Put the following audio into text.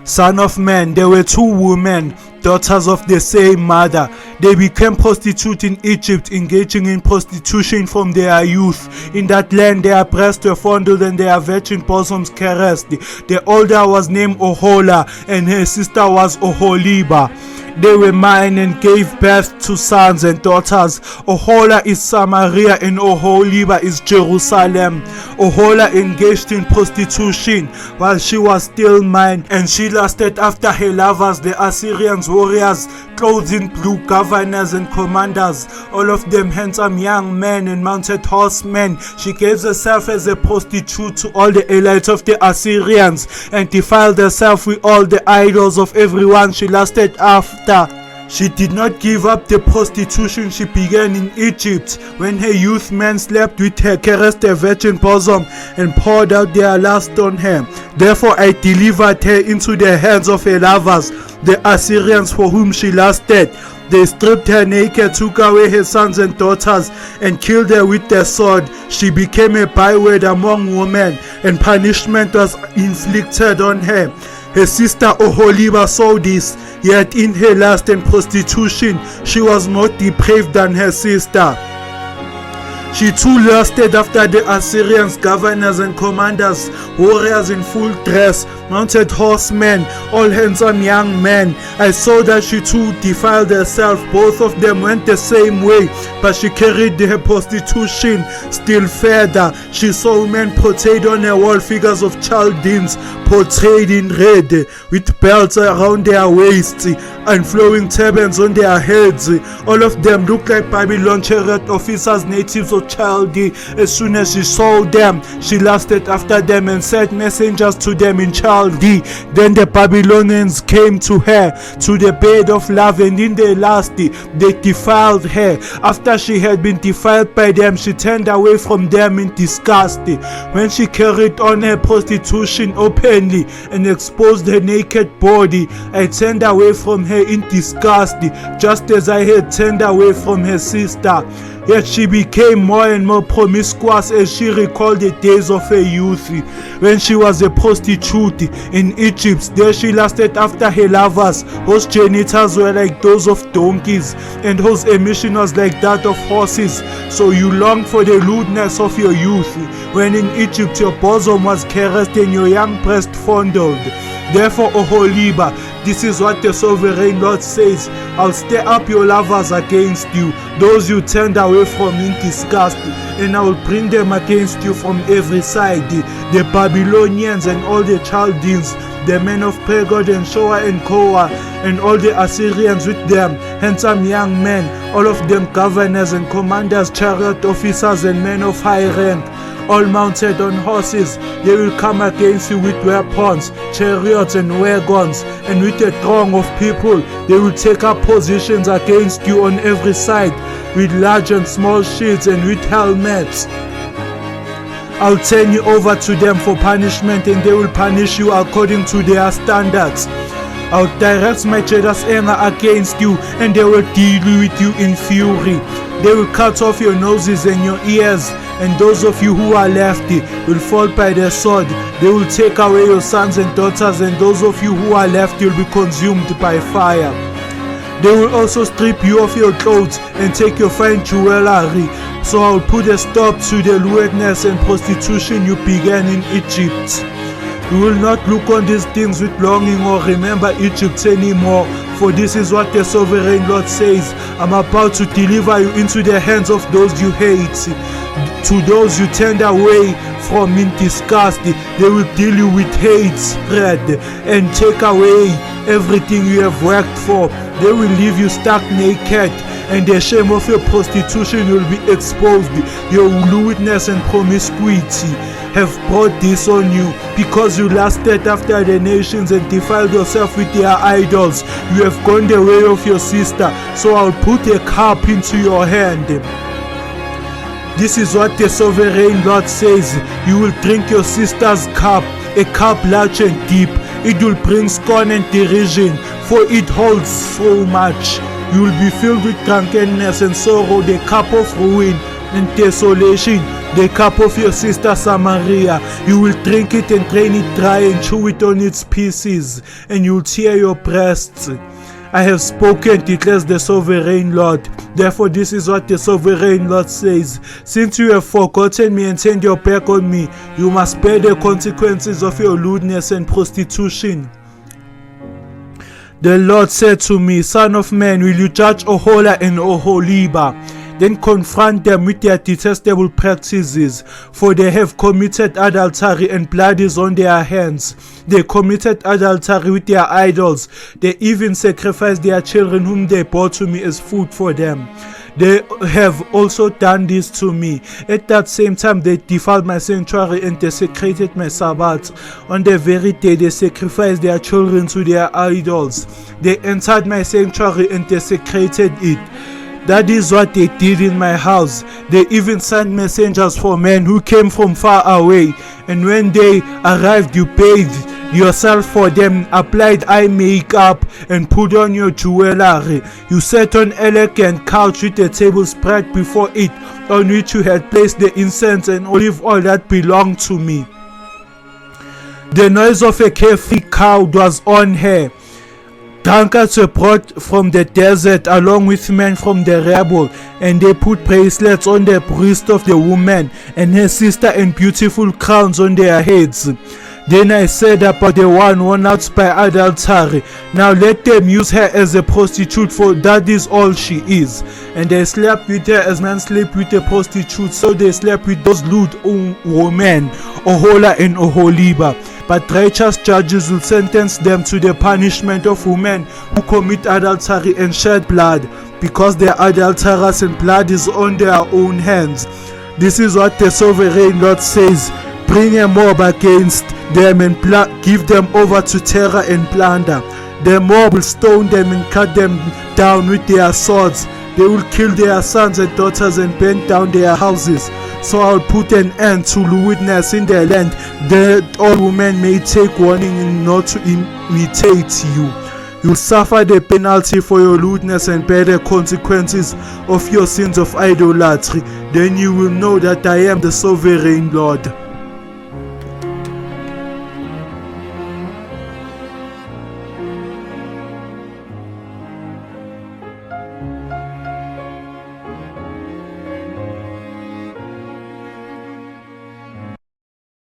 Son of man, there were two women, daughters of the same mother. They became prostitutes in Egypt, engaging in prostitution from their youth. In that land their breasts were fondled and their virgin bosoms caressed. The older was named Oholah, and her sister was Oholibah. They were married and gave birth to sons and daughters. Oholah is Samaria and Oholibah is Jerusalem. Oholah engaged in prostitution while she was still mine, and she lusted after her lovers, the Assyrians warriors, clothed in blue, governors and commanders, all of them handsome young men and mounted horsemen. She gave herself as a prostitute to all the elites of the Assyrians and defiled herself with all the idols of everyone she lusted after. She did not give up the prostitution she began in Egypt. When her youth men slept with her, caressed her virgin bosom, and poured out their lust on her. Therefore I delivered her into the hands of her lovers, the Assyrians for whom she lusted. They stripped her naked, took away her sons and daughters, and killed her with the sword. She became a byword among women, and punishment was inflicted on her. Her sister Oholibah saw this, yet in her lust and prostitution she was more depraved than her sister. She too lusted after the Assyrians, governors and commanders, warriors in full dress, mounted horsemen, all handsome young men. I saw that she too defiled herself. Both of them went the same way, but she carried her prostitution still further. She saw men portrayed on her wall, figures of Chaldeans portrayed in red, with belts around their waists and flowing turbans on their heads. All of them looked like Babylon chariot officers, natives of Chaldee. As soon as she saw them, she lusted after them and sent messengers to them in Chaldee. Then the Babylonians came to her, to the bed of love, and in their lust they defiled her. After she had been defiled by them, she turned away from them in disgust. When she carried on her prostitution openly and exposed her naked body, I turned away from her in disgust, just as I had turned away from her sister. Yet she became more and more promiscuous as she recalled the days of her youth, when she was a prostitute in Egypt. There she lusted after her lovers, whose genitals were like those of donkeys, and whose emission was like that of horses. So you longed for the lewdness of your youth, when in Egypt your bosom was caressed and your young breast fondled. Therefore, Oholibah, this is what the sovereign Lord says: I'll stir up your lovers against you, those you turned away from in disgust, and I will bring them against you from every side, the Babylonians and all the Chaldeans, the men of Pegod and Shoa and Koa, and all the Assyrians with them, handsome young men, all of them governors and commanders, chariot officers and men of high rank, all mounted on horses. They will come against you with weapons, chariots and wagons, and with a throng of people. They will take up positions against you on every side, with large and small shields and with helmets. I'll turn you over to them for punishment, and they will punish you according to their standards. I'll direct my jealous anger against you, and they will deal with you in fury. They will cut off your noses and your ears, and those of you who are left will fall by the sword. They will take away your sons and daughters, and those of you who are left will be consumed by fire. They will also strip you of your clothes and take your fine jewelry. So I'll put a stop to the lewdness and prostitution you began in Egypt. You will not look on these things with longing or remember Egypt anymore, for this is what the sovereign Lord says: I'm about to deliver you into the hands of those you hate. To those you turned away from in disgust, they will deal you with hate spread and take away everything you have worked for. They will leave you stark naked, and the shame of your prostitution will be exposed. Your lewdness and promiscuity have brought this on you, because you lusted after the nations and defiled yourself with their idols. You have gone the way of your sister, so I'll put a cup into your hand. This is what the sovereign Lord says: you will drink your sister's cup, a cup large and deep. It will bring scorn and derision, for it holds so much. You will be filled with drunkenness and sorrow, the cup of ruin and desolation the cup of your sister Samaria. You will drink it and drain it dry and chew it on its pieces, and you will tear your breasts. I have spoken, declares the sovereign Lord. Therefore, this is what the sovereign Lord says. Since you have forgotten me and turned your back on me, you must bear the consequences of your lewdness and prostitution. The Lord said to me, Son of man, will you judge Oholah and Oholibah? Then confront them with their detestable practices, for they have committed adultery and blood is on their hands. They committed adultery with their idols. They even sacrificed their children whom they brought to me as food for them. They have also done this to me. At that same time they defiled my sanctuary and desecrated my Sabbath. On the very day they sacrificed their children to their idols. They entered my sanctuary and desecrated it. That is what they did in my house. They even sent messengers for men who came from far away. And when they arrived, you bathed yourself for them, applied eye makeup, and put on your jewelry. You sat on an elegant couch with a table spread before it, on which you had placed the incense and olive oil that belonged to me. The noise of a carefree crowd was on her. Drunkards were brought from the desert along with men from the rebel, and they put bracelets on the wrist of the woman and her sister and beautiful crowns on their heads. Then I said about the one worn out by adultery, now let them use her as a prostitute, for that is all she is. And they slept with her as men sleep with a prostitute, so they slept with those lewd women, Oholah and Oholibah. But righteous judges will sentence them to the punishment of women who commit adultery and shed blood, because their adulterers and blood is on their own hands. This is what the sovereign Lord says. Bring a mob against them and give them over to terror and plunder. The mob will stone them and cut them down with their swords. They will kill their sons and daughters and burn down their houses. So I'll put an end to lewdness in the land, that all women may take warning and not to imitate you. You'll suffer the penalty for your lewdness and bear the consequences of your sins of idolatry. Then you will know that I am the sovereign Lord.